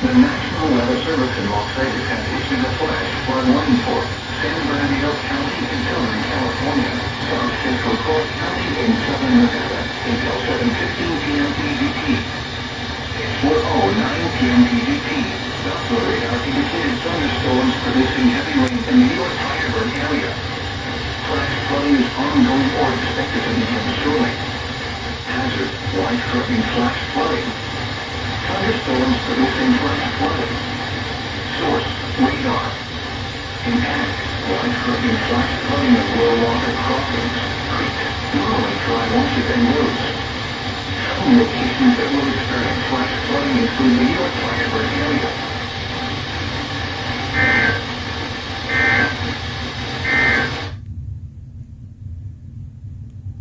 The National Weather Service in Las Vegas has issued a flash flood warning for San Bernardino County in Southern California, South Central Clark County in Southern Nevada until 7:15 p.m. PDT. It's 4:09 p.m. PDT. The radar indicated thunderstorms producing heavy rain in the New York tri-river area. Flash flooding is ongoing or expected to begin shortly. Hazard: life-threatening flash flooding. Thunderstorms producing flash flooding. Source: radar. Impact: life-threatening flash flooding of low water crossings, creeks, normally dry washes and roads. Some locations that will experience flash flooding include the New York tri-river area,